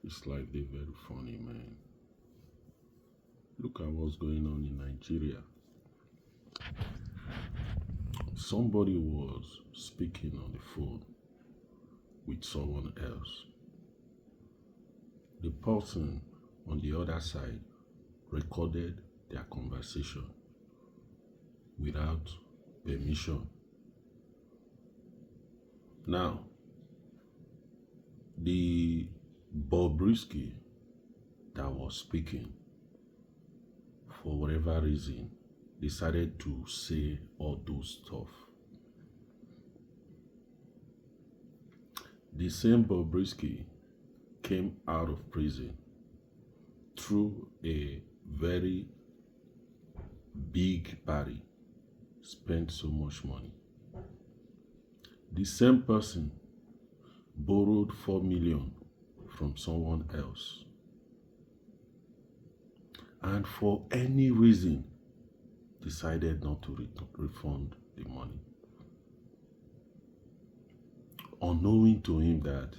It's like they're very funny, man. Look at what's going on in Nigeria. Somebody was speaking on the phone with someone else. The person on the other side recorded their conversation without permission. Now, the Bobrisky that was speaking, for whatever reason, decided to say all those stuff. The same Bobrisky came out of prison through a very big party, spent so much money. The same person borrowed 4 million from someone else, and for any reason decided not to refund the money, unknowing to him that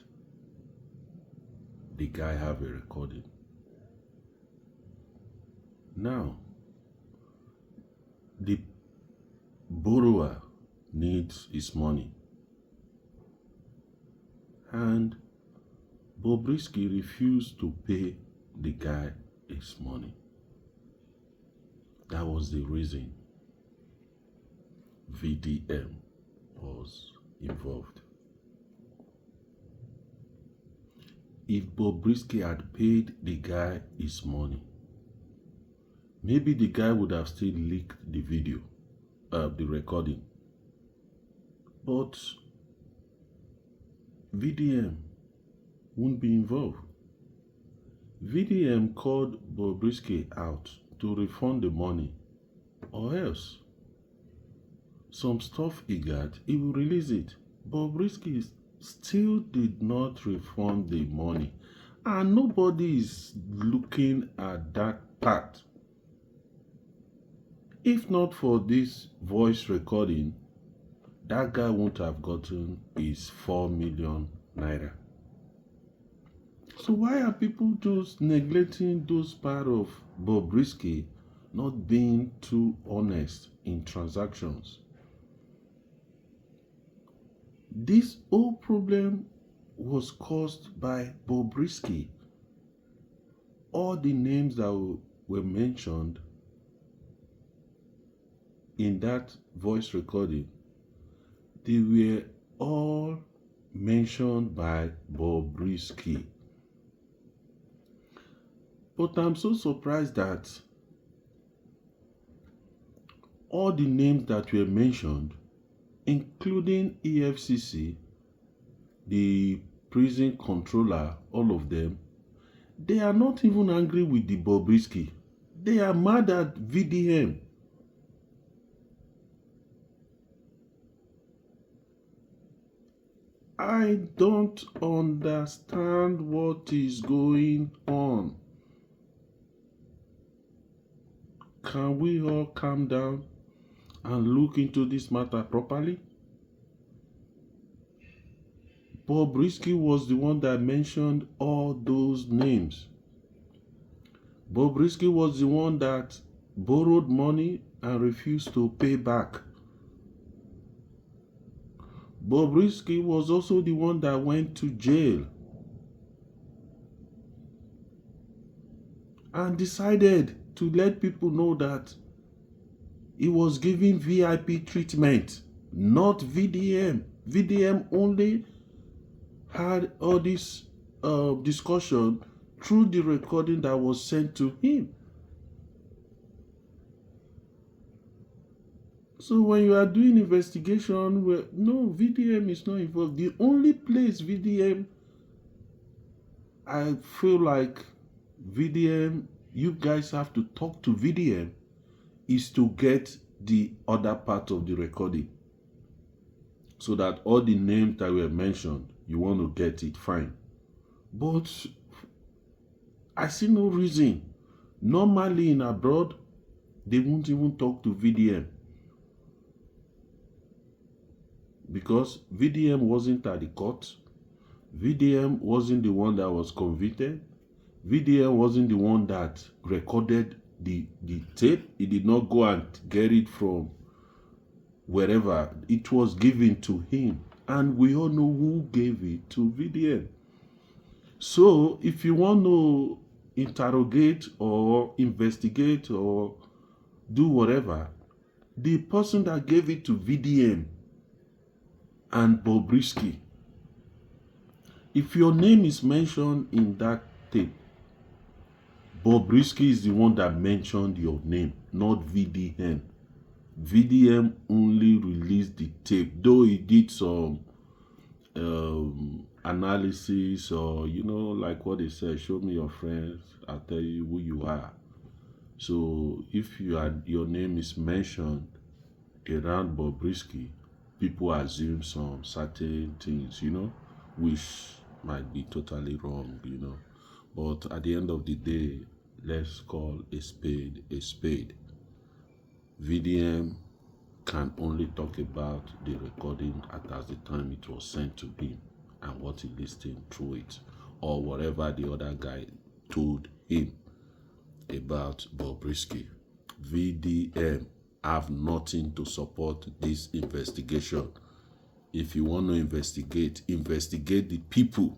the guy have a recording. Now, the borrower needs his money, and Bobrisky refused to pay the guy his money. That was the reason VDM was involved. If Bobrisky had paid the guy his money, maybe the guy would have still leaked the video, the recording. But VDM won't be involved. VDM called Bobrisky out to refund the money, or else some stuff he got, he will release it. Bobrisky still did not refund the money, and nobody is looking at that part. If not for this voice recording, that guy won't have gotten his 4 million naira. So why are people just neglecting those part of Bobrisky not being too honest in transactions? This whole problem was caused by Bobrisky. All the names that were mentioned in that voice recording, they were all mentioned by Bobrisky. But I'm so surprised that all the names that were mentioned, including EFCC, the prison controller, all of them, they are not even angry with the Bobrisky. They are mad at VDM. I don't understand what is going on. Can we all calm down and look into this matter properly? Bobrisky was the one that mentioned all those names. Bobrisky was the one that borrowed money and refused to pay back. Bobrisky was also the one that went to jail and decided to let people know that he was giving VIP treatment, not VDM. VDM only had all this discussion through the recording that was sent to him. So when you are doing investigation, no, VDM is not involved. The only place VDM, I feel like VDM, you guys have to talk to VDM, is to get the other part of the recording. So that all the names that were mentioned, you want to get it, fine. But I see no reason. Normally in abroad, they won't even talk to VDM. Because VDM wasn't at the court. VDM wasn't the one that was convicted. VDM wasn't the one that recorded the tape. He did not go and get it from wherever. It was given to him. And we all know who gave it to VDM. So if you want to interrogate or investigate or do whatever, the person that gave it to VDM and Bobrisky, if your name is mentioned in that tape, Bobrisky is the one that mentioned your name, not VDM. VDM only released the tape, though he did some analysis, or like what they say, show me your friends, I'll tell you who you are. So if your name is mentioned around Bobrisky, people assume some certain things, which might be totally wrong, But at the end of the day, let's call a spade a spade. VDM can only talk about the recording at the time it was sent to him and what he listened through it, or whatever the other guy told him about Bobrisky. VDM have nothing to support this investigation. If you want to investigate the people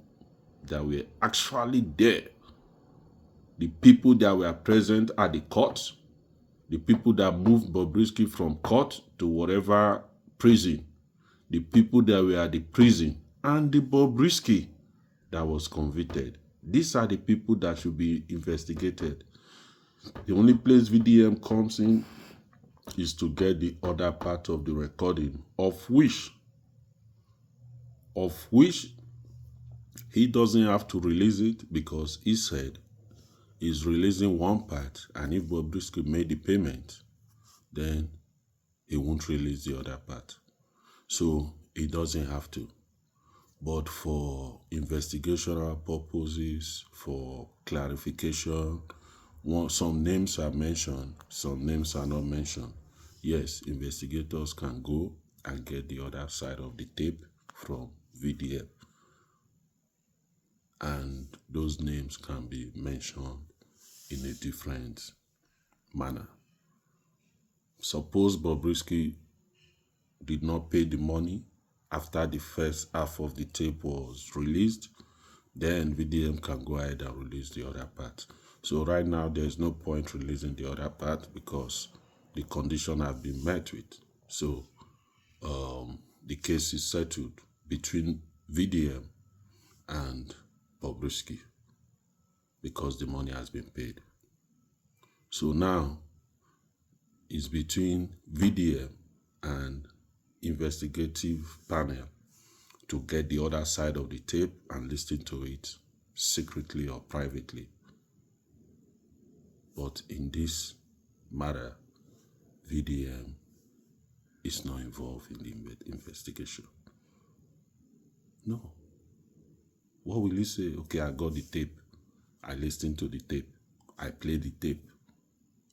that were actually there, the people that were present at the court, the people that moved Bobrisky from court to whatever prison, the people that were at the prison, and the Bobrisky that was convicted. These are the people that should be investigated. The only place VDM comes in is to get the other part of the recording, of which he doesn't have to release it, because he said he's releasing one part, and if Bobrisky made the payment, then he won't release the other part. So he doesn't have to. But for investigational purposes, for clarification, some names are mentioned, some names are not mentioned. Yes, investigators can go and get the other side of the tape from VDM. And those names can be mentioned in a different manner. Suppose Bobrisky did not pay the money after the first half of the tape was released, then VDM can go ahead and release the other part. So right now, there's no point releasing the other part because the condition have been met with. So the case is settled between VDM and Bobrisky because the money has been paid. So now it's between VDM and investigative panel to get the other side of the tape and listen to it secretly or privately. But in this matter, VDM is not involved in the investigation. No. What will he say? Okay, I got the tape. I listened to the tape. I played the tape.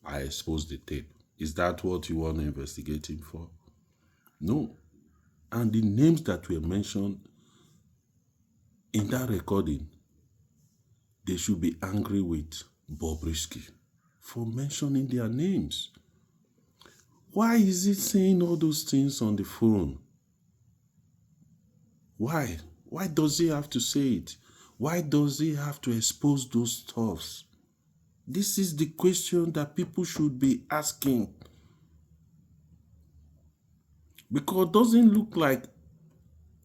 I exposed the tape. Is that what you want to investigate him for? No. And the names that were mentioned in that recording, they should be angry with Bobrisky for mentioning their names. Why is he saying all those things on the phone? Why? Why does he have to say it? Why does he have to expose those stuffs? This is the question that people should be asking. Because it doesn't look like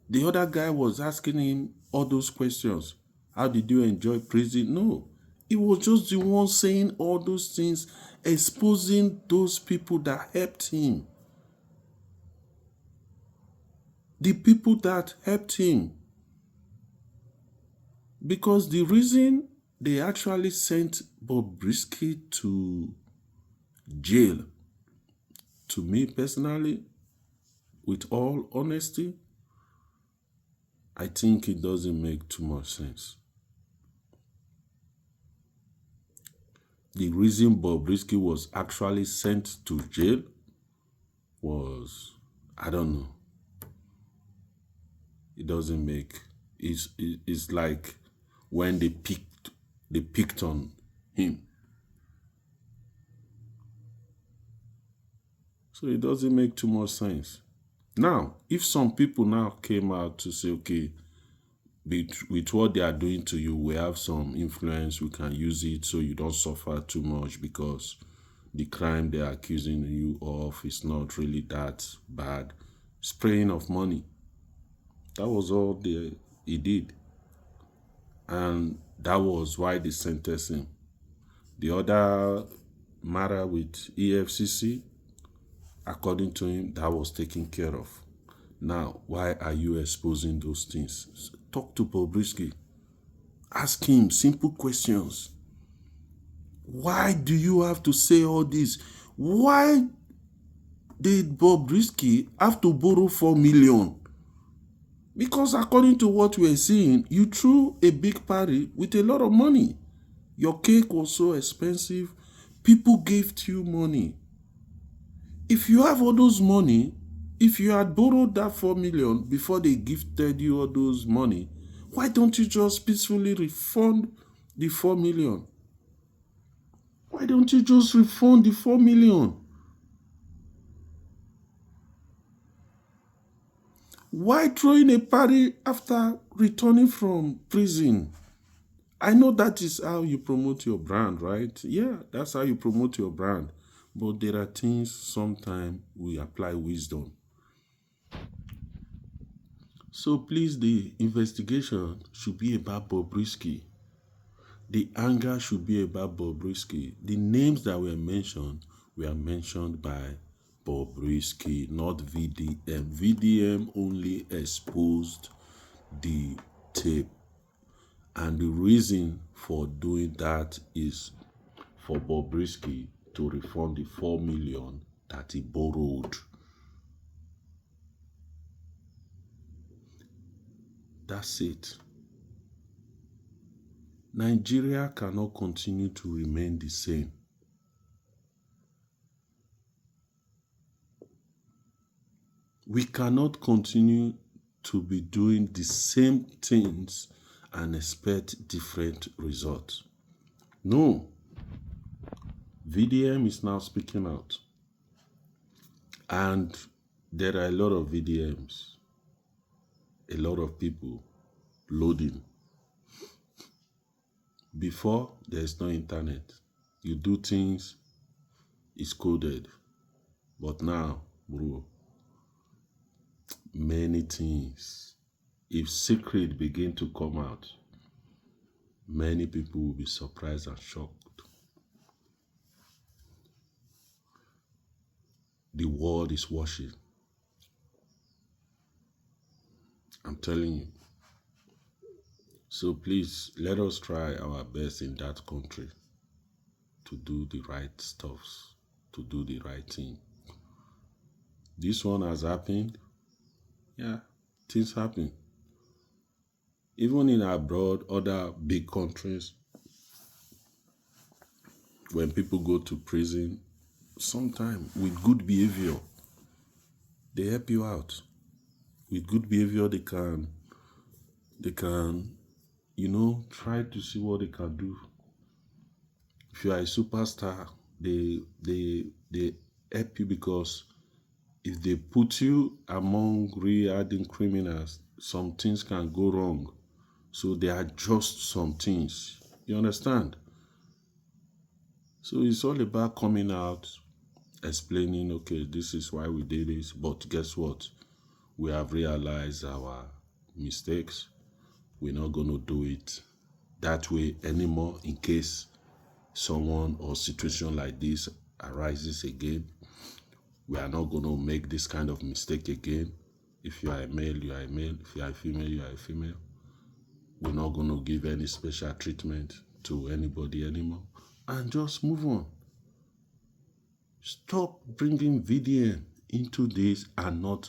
the other guy was asking him all those questions. How did you enjoy prison? No. It was just the one saying all those things, exposing those people that helped him. The people that helped him. Because the reason they actually sent Bobrisky to jail, to me personally, with all honesty, I think it doesn't make too much sense. The reason Bobrisky was actually sent to jail was, I don't know. It doesn't make is like when they picked on him. So it doesn't make too much sense. Now, if some people now came out to say, okay, with what they are doing to you, we have some influence, we can use it so you don't suffer too much because the crime they're accusing you of is not really that bad. Spraying of money. That was all he did. And that was why they sentenced him. The other matter with EFCC, according to him, that was taken care of. Now, why are you exposing those things? Talk to Bobrisky. Ask him simple questions. Why do you have to say all this? Why did Bobrisky have to borrow 4 million? Because according to what we are seeing, you threw a big party with a lot of money. Your cake was so expensive. People gave you money. If you have all those money, if you had borrowed that 4 million before they gifted you all those money, why don't you just peacefully refund the 4 million? Why don't you just refund the 4 million? Why throwing a party after returning from prison? I know that is how you promote your brand, right? Yeah, that's how you promote your brand. But there are things sometimes we apply wisdom. So please, the investigation should be about Bobrisky. The anger should be about Bobrisky. The names that were mentioned by Bobrisky, not VDM. VDM only exposed the tape. And the reason for doing that is for Bobrisky to refund the 4 million that he borrowed. That's it. Nigeria cannot continue to remain the same. We cannot continue to be doing the same things and expect different results. No. VDM is now speaking out. And there are a lot of VDMs. A lot of people loading. Before, there's no internet. You do things, it's coded. But now, bro, many things. If secret begin to come out, many people will be surprised and shocked. The world is watching. I'm telling you. So please, let us try our best in that country to do the right stuffs, to do the right thing. This one has happened. Yeah, things happen. Even in abroad, other big countries, when people go to prison, sometimes with good behavior, they help you out. With good behavior, they can, try to see what they can do. If you are a superstar, they help you, because if they put you among real-hardened criminals, some things can go wrong. So they adjust some things. You understand? So it's all about coming out, explaining, okay, this is why we did this, but guess what? We have realized our mistakes. We're not going to do it that way anymore in case someone or situation like this arises again. We are not going to make this kind of mistake again. If you are a male, you are a male. If you are a female, you are a female. We're not going to give any special treatment to anybody anymore. And just move on. Stop bringing VDM into this and not